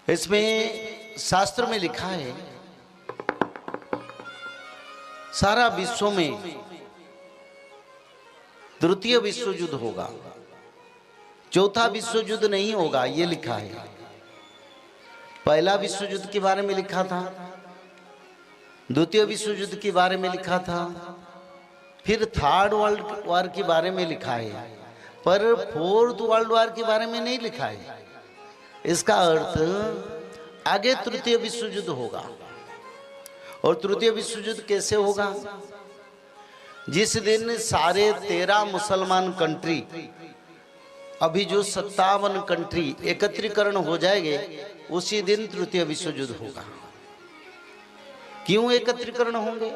इसमें शास्त्र में लिखा है सारा विश्व में तृतीय विश्व युद्ध होगा, चौथा विश्व युद्ध नहीं होगा, ये लिखा है। पहला विश्व युद्ध के बारे में लिखा था, द्वितीय विश्व युद्ध के बारे में लिखा था, फिर थर्ड वर्ल्ड वॉर के बारे में लिखा है, पर फोर्थ वर्ल्ड वॉर के बारे में नहीं लिखा है। इसका अर्थ आगे तृतीय विश्व युद्ध होगा। और तृतीय विश्व युद्ध कैसे होगा? जिस दिन सारे 13 मुसलमान कंट्री, अभी जो 57 कंट्री एकत्रीकरण हो जाएंगे, उसी दिन तृतीय विश्व युद्ध होगा। क्यों एकत्रीकरण होंगे?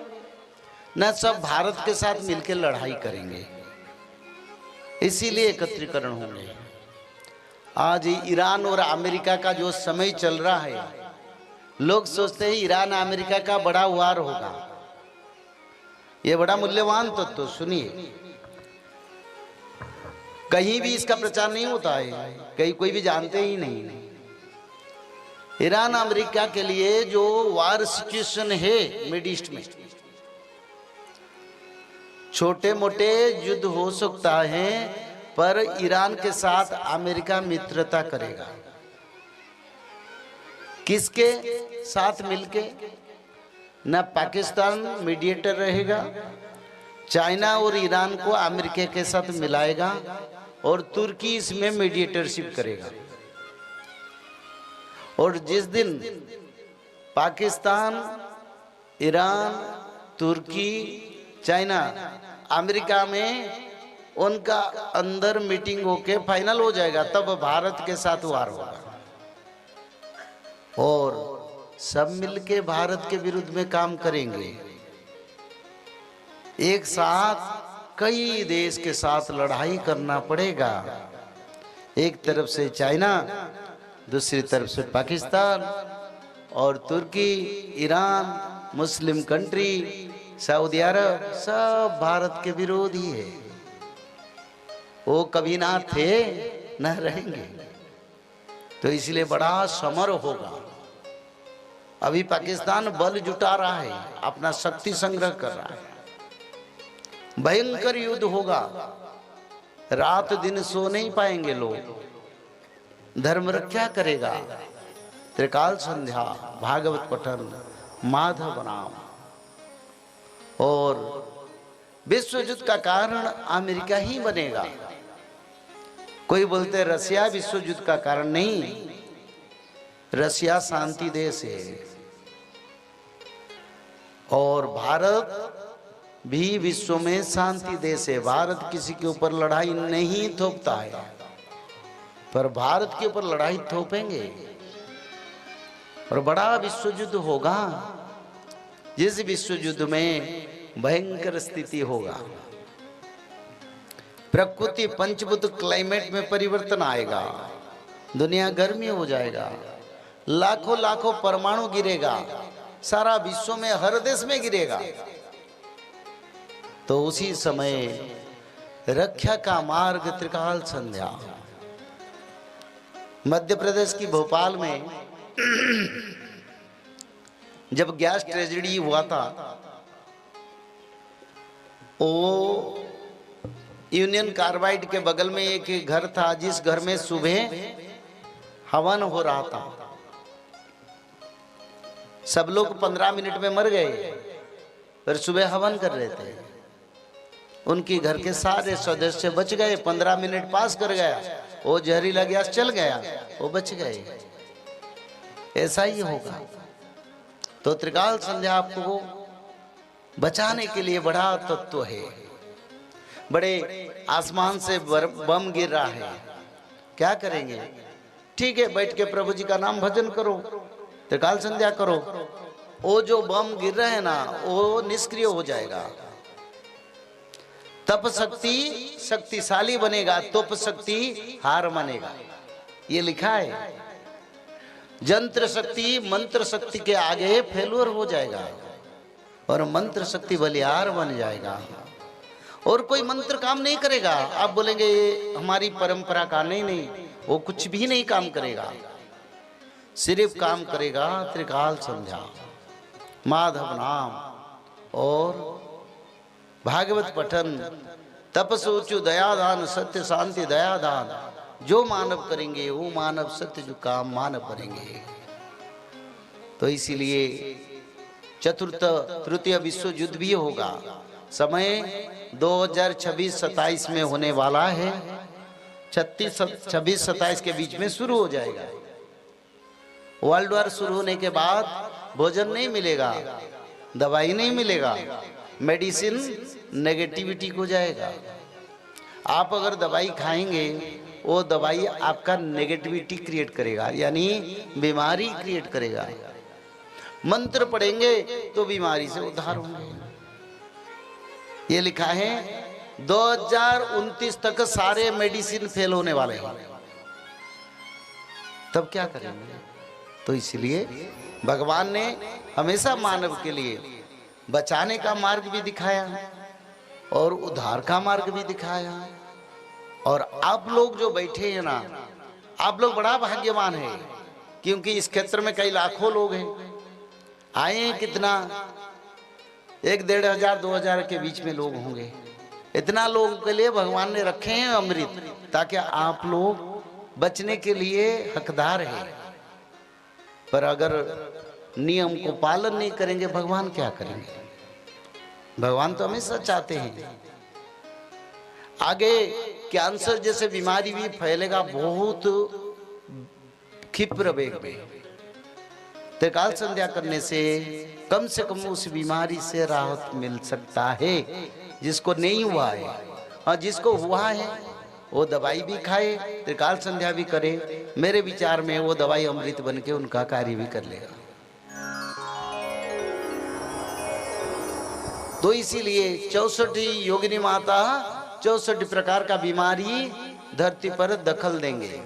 न सब भारत के साथ मिलकर लड़ाई करेंगे, इसीलिए एकत्रीकरण होंगे। आज ईरान और अमेरिका का जो समय चल रहा है, लोग सोचते हैं ईरान अमेरिका का बड़ा वार होगा। ये बड़ा मूल्यवान तत्व सुनिए, कहीं भी इसका प्रचार नहीं होता है, कहीं कोई भी जानते ही नहीं। ईरान अमेरिका के लिए जो वार सिचुएशन है मिड ईस्ट में, छोटे मोटे युद्ध हो सकता है, पर ईरान के साथ अमेरिका मित्रता करेगा। किसके साथ मिलके? न पाकिस्तान मीडिएटर रहेगा, चाइना और ईरान को अमेरिका के साथ मिलाएगा, और तुर्की इसमें मीडिएटरशिप करेगा। और जिस दिन पाकिस्तान, ईरान, तुर्की, चाइना, अमेरिका में उनका अंदर मीटिंग होके फाइनल हो जाएगा, तब भारत के साथ वार होगा। और सब मिलके भारत के विरुद्ध में काम करेंगे। एक साथ कई देश के साथ लड़ाई करना पड़ेगा। एक तरफ से चाइना, दूसरी तरफ से पाकिस्तान, और तुर्की, ईरान, मुस्लिम कंट्री, सऊदी अरब, सब भारत के विरोधी है। वो कभी ना थे न रहेंगे, तो इसलिए बड़ा समर होगा। अभी पाकिस्तान बल जुटा रहा है, अपना शक्ति संग्रह कर रहा है। भयंकर युद्ध होगा, रात दिन सो नहीं पाएंगे लोग। धर्म रक्षा करेगा, त्रिकाल संध्या, भागवत पठन, माधव नाम। और विश्व युद्ध का कारण अमेरिका ही बनेगा। कोई बोलते रसिया विश्व युद्ध का कारण नहीं, रसिया शांति देश है, और भारत भी विश्व में शांति देश है। भारत किसी के ऊपर लड़ाई नहीं थोपता है, पर भारत के ऊपर लड़ाई थोपेंगे और बड़ा विश्व युद्ध होगा। जिस विश्व युद्ध में भयंकर स्थिति होगा, प्रकृति पंचभूत क्लाइमेट में परिवर्तन आएगा, दुनिया गर्मी हो जाएगा, लाखों लाखों परमाणु गिरेगा, सारा विश्व में हर देश में गिरेगा। तो उसी समय रक्षा का मार्ग त्रिकाल संध्या। मध्य प्रदेश की भोपाल में जब गैस ट्रेजेडी हुआ था, वो यूनियन कार्बाइड के बगल में एक घर था, जिस घर में सुबह हवन हो रहा था। सब लोग 15 मिनट में मर गए, पर सुबह हवन कर रहे थे। उनकी घर के सारे सदस्य बच गए। 15 मिनट पास कर गया, वो जहरीला गैस चल गया, वो बच गए। ऐसा ही होगा। तो त्रिकाल संध्या आपको बचाने के लिए बड़ा तत्व है। बड़े आसमान से बम गिर रहा है, क्या करेंगे? ठीक है, बैठ के प्रभु जी का नाम भजन करो, त्रिकाल संध्या करो। वो जो बम गिर रहे हैं ना, वो निष्क्रिय हो जाएगा। तप शक्ति शक्तिशाली बनेगा, तप शक्ति हार मानेगा, ये लिखा है। यंत्र शक्ति मंत्र शक्ति के आगे फेलुअर हो जाएगा, और मंत्र शक्ति बलिहार बन जाएगा, और कोई मंत्र काम नहीं करेगा। आप बोलेंगे ये हमारी परंपरा का, नहीं, वो कुछ भी नहीं काम करेगा। सिर्फ काम करेगा त्रिकाल संध्या, माधव नाम और भागवत पठन, तपसोचु दयादान, सत्य शांति दयादान, जो मानव करेंगे वो मानव सत्य जो काम मानव करेंगे। तो इसीलिए चतुर्थ तृतीय विश्व युद्ध भी होगा। समय 2026-27 में होने वाला है। 26-27 के बीच में शुरू हो जाएगा। वर्ल्ड वॉर शुरू होने के बाद भोजन नहीं मिलेगा, दवाई नहीं मिलेगा, मेडिसिन नेगेटिविटी को जाएगा। आप अगर दवाई खाएंगे वो दवाई आपका नेगेटिविटी क्रिएट करेगा, यानी बीमारी क्रिएट करेगा। मंत्र पढ़ेंगे तो बीमारी से उद्धार होंगे। ये लिखा है 2029 तक सारे मेडिसिन फेल होने वाले हैं। तब क्या करेंगे? तो इसलिए भगवान ने हमेशा मानव के लिए बचाने का मार्ग भी दिखाया और उद्धार का मार्ग भी दिखाया। और आप लोग जो बैठे हैं ना, आप लोग बड़ा भाग्यवान है, क्योंकि इस क्षेत्र में कई लाखों लोग हैं। आए हैं कितना, 1-1,500-2,000 के बीच में लोग होंगे। इतना लोगों के लिए भगवान ने रखे हैं अमृत, ताकि आप लोग बचने के लिए हकदार हैं। पर अगर नियम को पालन नहीं करेंगे, भगवान क्या करेंगे? भगवान तो हमेशा चाहते हैं आगे कैंसर जैसे बीमारी भी फैलेगा बहुत क्षिप्र वेग में। त्रिकाल संध्या करने से कम उस बीमारी से राहत मिल सकता है। जिसको नहीं हुआ है और जिसको हुआ है वो दवाई भी खाए, त्रिकाल संध्या भी करे। मेरे विचार में वो दवाई अमृत बन के उनका कार्य भी कर लेगा। तो इसीलिए 64 योगिनी माता 64 प्रकार का बीमारी धरती पर दखल देंगे।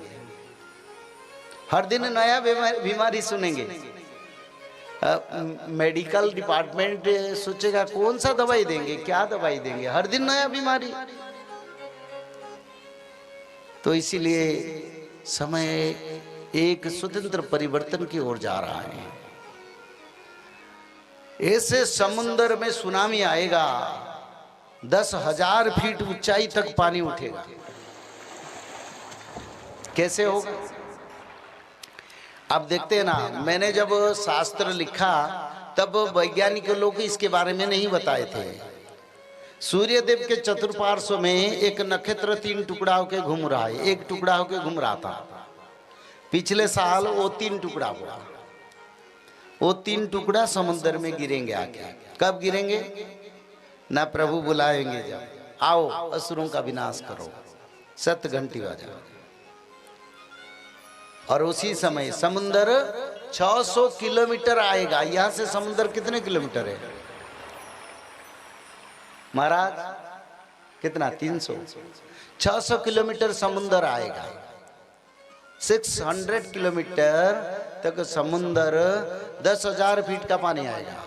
हर दिन नया बीमारी सुनेंगे। मेडिकल डिपार्टमेंट सोचेगा कौन सा दवाई देंगे, क्या दवाई देंगे, हर दिन नया बीमारी। तो इसीलिए समय एक स्वतंत्र परिवर्तन की ओर जा रहा है। ऐसे समुद्र में सुनामी आएगा, 10,000 फीट ऊंचाई तक पानी उठेगा। कैसे होगा? अब देखते हैं ना, मैंने जब शास्त्र लिखा तब वैज्ञानिक लोग इसके बारे में नहीं बताए थे। सूर्य देव के चतुर्पार्श्व में एक नक्षत्र 3 टुकड़ा होके घूम रहा है, एक टुकड़ा होके घूम रहा था। पिछले साल वो 3 टुकड़ा हुआ। वो 3 टुकड़ा समुद्र में गिरेंगे आके। कब गिरेंगे? ना प्रभु बुलाएंगे जब, आओ असुरों का विनाश करो, 7 घंटी बजा। और उसी समय समुद्र 600 किलोमीटर आएगा। यहां से समुद्र कितने किलोमीटर है महाराज? कितना? 300। 600 किलोमीटर समुद्र आएगा। 600 किलोमीटर तक समुद्र, 10,000 फीट का पानी आएगा।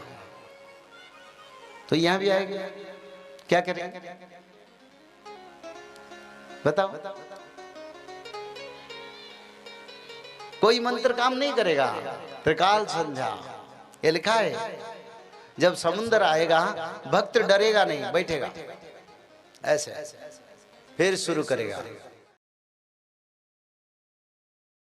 तो यहां भी आएगा। क्या करेंगे बताओ? कोई मंत्र काम नहीं करेगा। त्रिकाल संध्या ये लिखा है। जब समुद्र आएगा भक्त डरेगा नहीं, बैठेगा ऐसे, फिर शुरू करेगा।